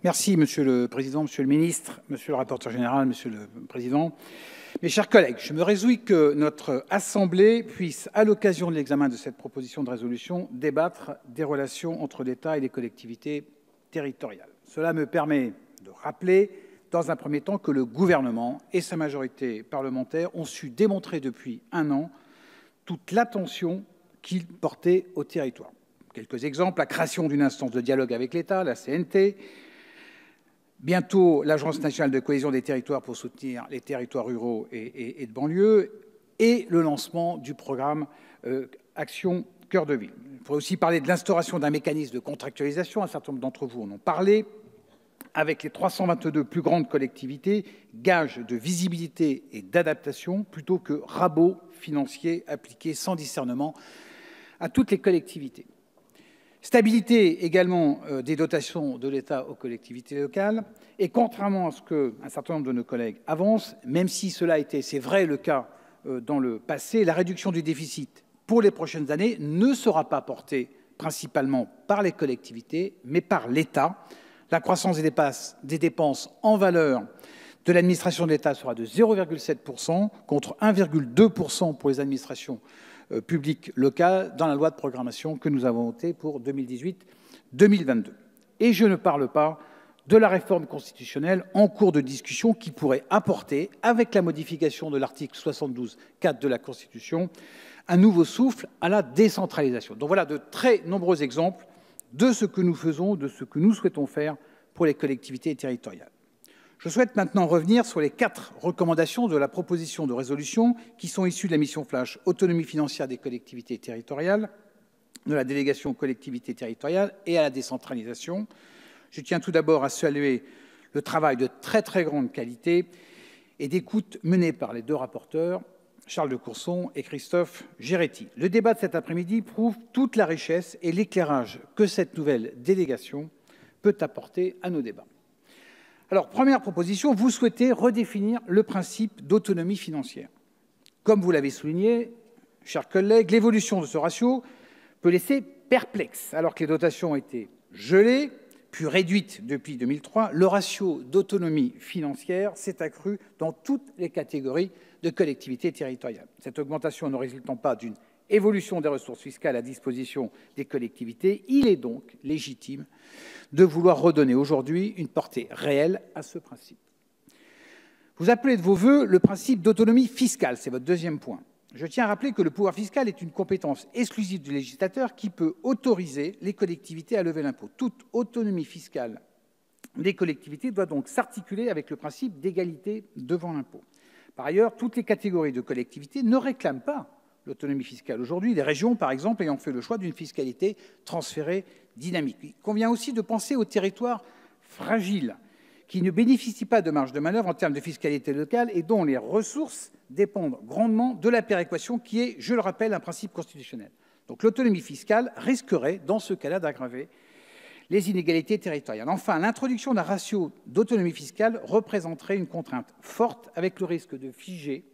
Merci, Monsieur le Président, Monsieur le Ministre, Monsieur le rapporteur général, Monsieur le Président. Mes chers collègues, je me réjouis que notre Assemblée puisse, à l'occasion de l'examen de cette proposition de résolution, débattre des relations entre l'État et les collectivités territoriales. Cela me permet de rappeler, dans un premier temps, que le gouvernement et sa majorité parlementaire ont su démontrer depuis un an toute l'attention qu'ils portaient au territoire. Quelques exemples, la création d'une instance de dialogue avec l'État, la CNT, bientôt l'Agence nationale de cohésion des territoires pour soutenir les territoires ruraux et de banlieue, et le lancement du programme Action Cœur de Ville. Il pourrait aussi parler de l'instauration d'un mécanisme de contractualisation, un certain nombre d'entre vous en ont parlé, avec les 322 plus grandes collectivités, gage de visibilité et d'adaptation, plutôt que rabot financier appliqué sans discernement à toutes les collectivités. Stabilité également des dotations de l'État aux collectivités locales. Et contrairement à ce qu'un certain nombre de nos collègues avancent, même si cela a été, c'est vrai, le cas dans le passé, la réduction du déficit pour les prochaines années ne sera pas portée principalement par les collectivités, mais par l'État. La croissance des dépenses en valeur de l'administration de l'État sera de 0,7% contre 1,2% pour les administrations publiques locales dans la loi de programmation que nous avons votée pour 2018-2022. Et je ne parle pas de la réforme constitutionnelle en cours de discussion qui pourrait apporter, avec la modification de l'article 72.4 de la Constitution, un nouveau souffle à la décentralisation. Donc voilà de très nombreux exemples de ce que nous faisons, de ce que nous souhaitons faire pour les collectivités territoriales. Je souhaite maintenant revenir sur les 4 recommandations de la proposition de résolution qui sont issues de la mission flash autonomie financière des collectivités territoriales, de la délégation aux collectivités territoriales et à la décentralisation. Je tiens tout d'abord à saluer le travail de très grande qualité et d'écoute mené par les 2 rapporteurs, Charles de Courson et Christophe Géretti. Le débat de cet après-midi prouve toute la richesse et l'éclairage que cette nouvelle délégation peut apporter à nos débats. Alors, première proposition, vous souhaitez redéfinir le principe d'autonomie financière. Comme vous l'avez souligné, chers collègues, l'évolution de ce ratio peut laisser perplexe. Alors que les dotations ont été gelées, puis réduites depuis 2003, le ratio d'autonomie financière s'est accru dans toutes les catégories de collectivités territoriales. Cette augmentation ne résultant pas d'une évolution des ressources fiscales à disposition des collectivités, il est donc légitime de vouloir redonner aujourd'hui une portée réelle à ce principe. Vous appelez de vos vœux le principe d'autonomie fiscale, c'est votre deuxième point. Je tiens à rappeler que le pouvoir fiscal est une compétence exclusive du législateur qui peut autoriser les collectivités à lever l'impôt. Toute autonomie fiscale des collectivités doit donc s'articuler avec le principe d'égalité devant l'impôt. Par ailleurs, toutes les catégories de collectivités ne réclament pas l'autonomie fiscale. Aujourd'hui, les régions, par exemple, ayant fait le choix d'une fiscalité transférée dynamique. Il convient aussi de penser aux territoires fragiles qui ne bénéficient pas de marge de manœuvre en termes de fiscalité locale et dont les ressources dépendent grandement de la péréquation qui est, je le rappelle, un principe constitutionnel. Donc l'autonomie fiscale risquerait, dans ce cas-là, d'aggraver les inégalités territoriales. Enfin, l'introduction d'un ratio d'autonomie fiscale représenterait une contrainte forte avec le risque de figer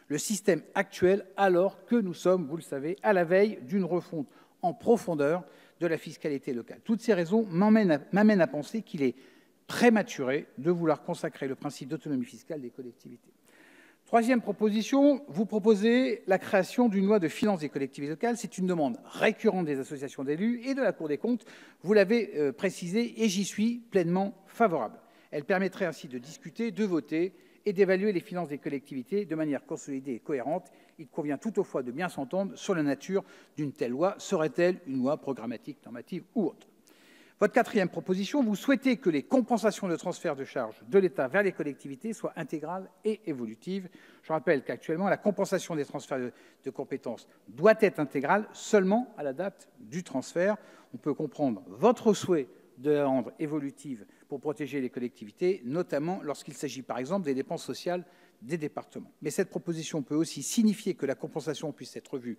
le système actuel alors que nous sommes, vous le savez, à la veille d'une refonte en profondeur de la fiscalité locale. Toutes ces raisons m'amènent à penser qu'il est prématuré de vouloir consacrer le principe d'autonomie fiscale des collectivités. Troisième proposition, vous proposez la création d'une loi de finances des collectivités locales. C'est une demande récurrente des associations d'élus et de la Cour des comptes. Vous l'avez précisé et j'y suis pleinement favorable. Elle permettrait ainsi de discuter, de voter et d'évaluer les finances des collectivités de manière consolidée et cohérente. Il convient toutefois de bien s'entendre sur la nature d'une telle loi. Serait-elle une loi programmatique, normative ou autre? Votre quatrième proposition, vous souhaitez que les compensations de transfert de charges de l'État vers les collectivités soient intégrales et évolutives. Je rappelle qu'actuellement, la compensation des transferts de compétences doit être intégrale seulement à la date du transfert. On peut comprendre votre souhait de la rendre évolutive pour protéger les collectivités, notamment lorsqu'il s'agit par exemple des dépenses sociales des départements. Mais cette proposition peut aussi signifier que la compensation puisse être revue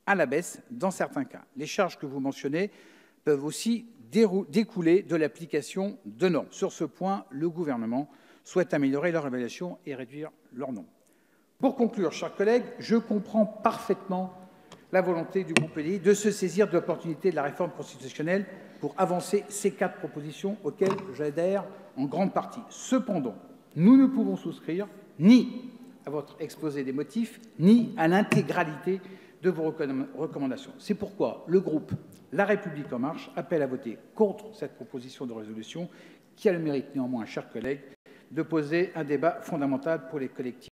à la baisse dans certains cas. Les charges que vous mentionnez peuvent aussi découler de l'application de normes. Sur ce point, le gouvernement souhaite améliorer leur évaluation et réduire leur nombre. Pour conclure, chers collègues, je comprends parfaitement la volonté du groupe LI de se saisir de l'opportunité de la réforme constitutionnelle pour avancer ces 4 propositions auxquelles j'adhère en grande partie. Cependant, nous ne pouvons souscrire ni à votre exposé des motifs, ni à l'intégralité de vos recommandations. C'est pourquoi le groupe La République En Marche appelle à voter contre cette proposition de résolution qui a le mérite néanmoins, chers collègues, de poser un débat fondamental pour les collectivités.